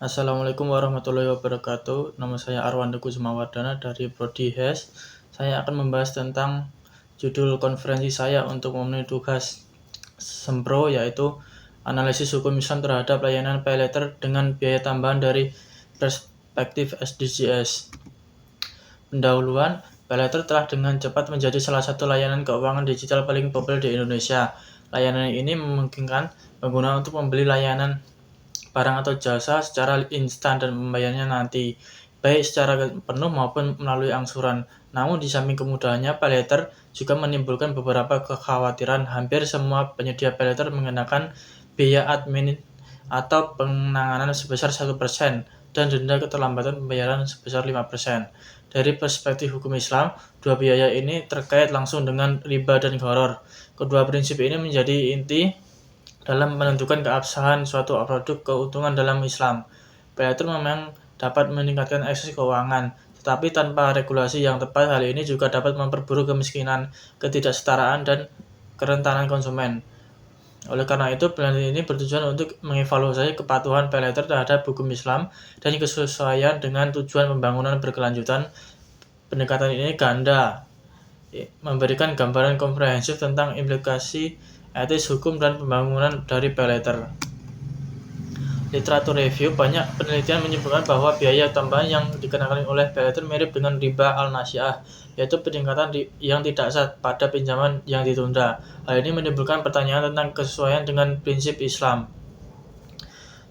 Assalamualaikum warahmatullahi wabarakatuh. Nama saya Arwando Kusumawardana dari Prodi HES. Saya akan membahas tentang judul konferensi saya untuk memenuhi tugas Sempro, yaitu analisis hukum Islam terhadap layanan paylater dengan biaya tambahan dari perspektif SDGs. Pendahuluan, paylater telah dengan cepat menjadi salah satu layanan keuangan digital paling populer di Indonesia. Layanan ini memungkinkan pengguna untuk membeli layanan barang atau jasa secara instan dan membayarnya nanti, baik secara penuh maupun melalui angsuran. Namun di samping kemudahannya, paylater juga menimbulkan beberapa kekhawatiran. Hampir semua penyedia paylater mengenakan biaya admin atau penanganan sebesar 1% dan denda keterlambatan pembayaran sebesar 5%. Dari perspektif hukum Islam, dua biaya ini terkait langsung dengan riba dan gharar. Kedua prinsip ini menjadi inti dalam menentukan keabsahan suatu produk keuntungan dalam Islam. Paylater memang dapat meningkatkan akses keuangan, tetapi tanpa regulasi yang tepat, hal ini juga dapat memperburuk kemiskinan, ketidaksetaraan, dan kerentanan konsumen. Oleh karena itu, penelitian ini bertujuan untuk mengevaluasi kepatuhan paylater terhadap hukum Islam dan kesesuaian dengan tujuan pembangunan berkelanjutan. Pendekatan ini ganda, memberikan gambaran komprehensif tentang implikasi etis, hukum, dan pembangunan dari paylater. Literatur review, banyak penelitian menyebutkan bahwa biaya tambahan yang dikenakan oleh paylater mirip dengan riba al-nasi'ah, yaitu peningkatan yang tidak sah pada pinjaman yang ditunda. Hal ini menimbulkan pertanyaan tentang kesesuaian dengan prinsip Islam.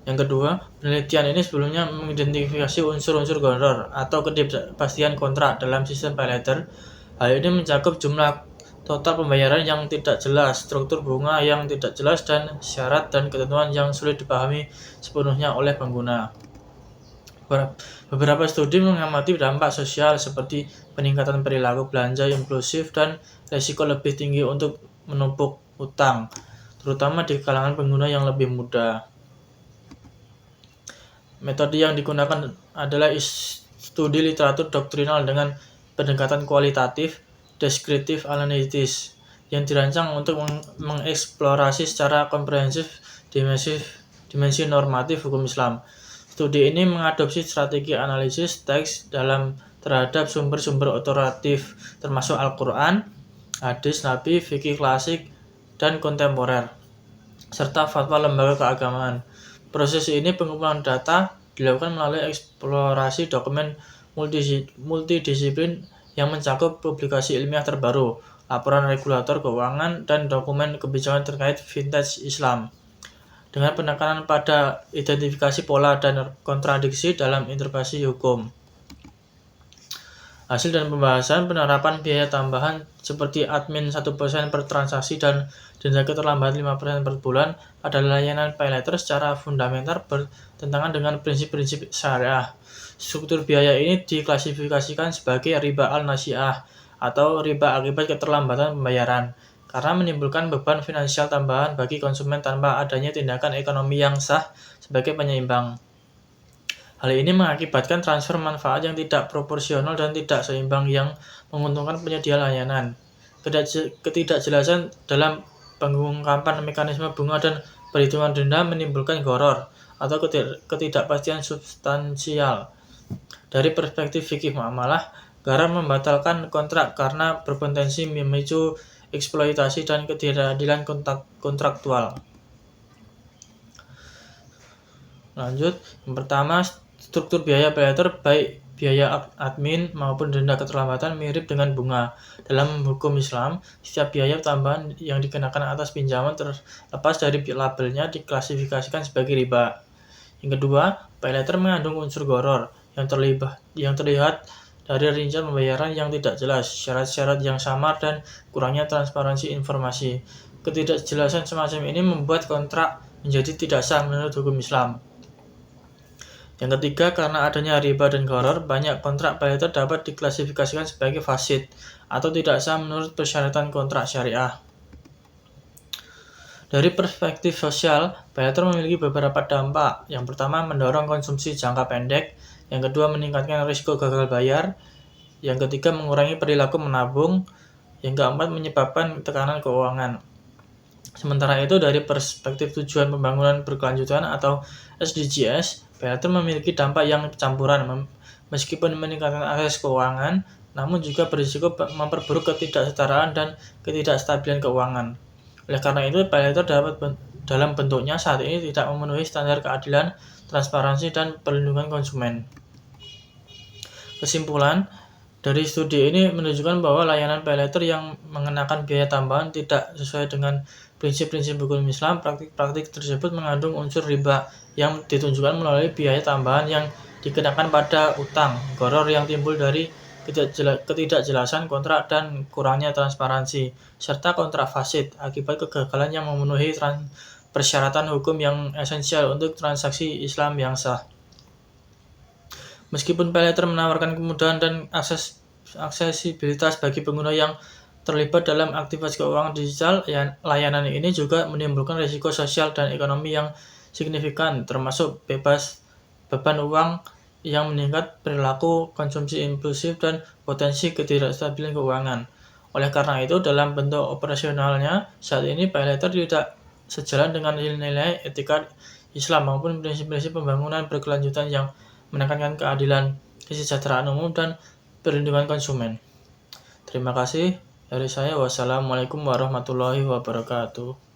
Yang kedua, penelitian ini sebelumnya mengidentifikasi unsur-unsur gharar atau ketidakpastian kontrak dalam sistem paylater. Hal ini mencakup jumlah total pembayaran yang tidak jelas, struktur bunga yang tidak jelas, dan syarat dan ketentuan yang sulit dipahami sepenuhnya oleh pengguna. Beberapa studi mengamati dampak sosial seperti peningkatan perilaku belanja impulsif dan risiko lebih tinggi untuk menumpuk utang, terutama di kalangan pengguna yang lebih muda. Metode yang digunakan adalah studi literatur doktrinal dengan pendekatan kualitatif, deskriptif, analitis, yang dirancang untuk mengeksplorasi secara komprehensif dimensi normatif hukum Islam. Studi ini mengadopsi strategi analisis teks dalam terhadap sumber-sumber otoritatif, termasuk Al-Quran, hadis Nabi, fikih klasik, dan kontemporer, serta fatwa lembaga keagamaan. Proses ini pengumpulan data dilakukan melalui eksplorasi dokumen multidisiplin yang mencakup publikasi ilmiah terbaru, laporan regulator keuangan, dan dokumen kebijakan terkait vintage Islam, dengan penekanan pada identifikasi pola dan kontradiksi dalam interpretasi hukum. Hasil dan pembahasan penerapan biaya tambahan seperti admin 1% per transaksi dan denda keterlambatan 5% per bulan pada layanan paylater secara fundamental bertentangan dengan prinsip-prinsip syariah. Struktur biaya ini diklasifikasikan sebagai riba al-nasi'ah atau riba akibat keterlambatan pembayaran, karena menimbulkan beban finansial tambahan bagi konsumen tanpa adanya tindakan ekonomi yang sah sebagai penyeimbang. Hal ini mengakibatkan transfer manfaat yang tidak proporsional dan tidak seimbang yang menguntungkan penyedia layanan. Ketidakjelasan dalam pengungkapan mekanisme bunga dan perhitungan denda menimbulkan gharar atau ketidakpastian substansial. Dari perspektif fikih muamalah, gharar membatalkan kontrak karena berpotensi memicu eksploitasi dan ketidakadilan kontraktual. Lanjut, yang pertama, struktur biaya paylater baik biaya admin maupun denda keterlambatan mirip dengan bunga. Dalam hukum Islam, setiap biaya tambahan yang dikenakan atas pinjaman terlepas dari labelnya diklasifikasikan sebagai riba. Yang kedua, paylater mengandung unsur gharar yang terlihat dari rincian pembayaran yang tidak jelas, syarat-syarat yang samar, dan kurangnya transparansi informasi. Ketidakjelasan semacam ini membuat kontrak menjadi tidak sah menurut hukum Islam. Yang ketiga, karena adanya riba dan gharar, banyak kontrak paylater dapat diklasifikasikan sebagai fasid atau tidak sah menurut persyaratan kontrak syariah. Dari perspektif sosial, paylater memiliki beberapa dampak. Yang pertama, mendorong konsumsi jangka pendek. Yang kedua, meningkatkan risiko gagal bayar. Yang ketiga, mengurangi perilaku menabung. Yang keempat, menyebabkan tekanan keuangan. Sementara itu, dari perspektif tujuan pembangunan berkelanjutan atau SDGs, paylater memiliki dampak yang campuran. Meskipun meningkatkan akses keuangan, namun juga berisiko memperburuk ketidaksetaraan dan ketidakstabilan keuangan. Oleh karena itu, paylater dalam bentuknya saat ini tidak memenuhi standar keadilan, transparansi, dan perlindungan konsumen. Kesimpulan, dari studi ini menunjukkan bahwa layanan paylater yang mengenakan biaya tambahan tidak sesuai dengan prinsip-prinsip hukum Islam. Praktik-praktik tersebut mengandung unsur riba yang ditunjukkan melalui biaya tambahan yang dikenakan pada utang, gharar yang timbul dari ketidakjelasan kontrak dan kurangnya transparansi, serta kontrak fasid akibat kegagalan yang memenuhi persyaratan hukum yang esensial untuk transaksi Islam yang sah. Meskipun paylater menawarkan kemudahan dan aksesibilitas bagi pengguna yang terlibat dalam aktivitas keuangan digital, layanan ini juga menimbulkan risiko sosial dan ekonomi yang signifikan, termasuk beban uang yang meningkat, perilaku konsumsi impulsif, dan potensi ketidakstabilan keuangan. Oleh karena itu, dalam bentuk operasionalnya, saat ini paylater tidak sejalan dengan nilai-nilai etika Islam maupun prinsip-prinsip pembangunan berkelanjutan yang menekankan keadilan, kesejahteraan umum, dan perlindungan konsumen. Terima kasih dari saya. Wassalamualaikum warahmatullahi wabarakatuh.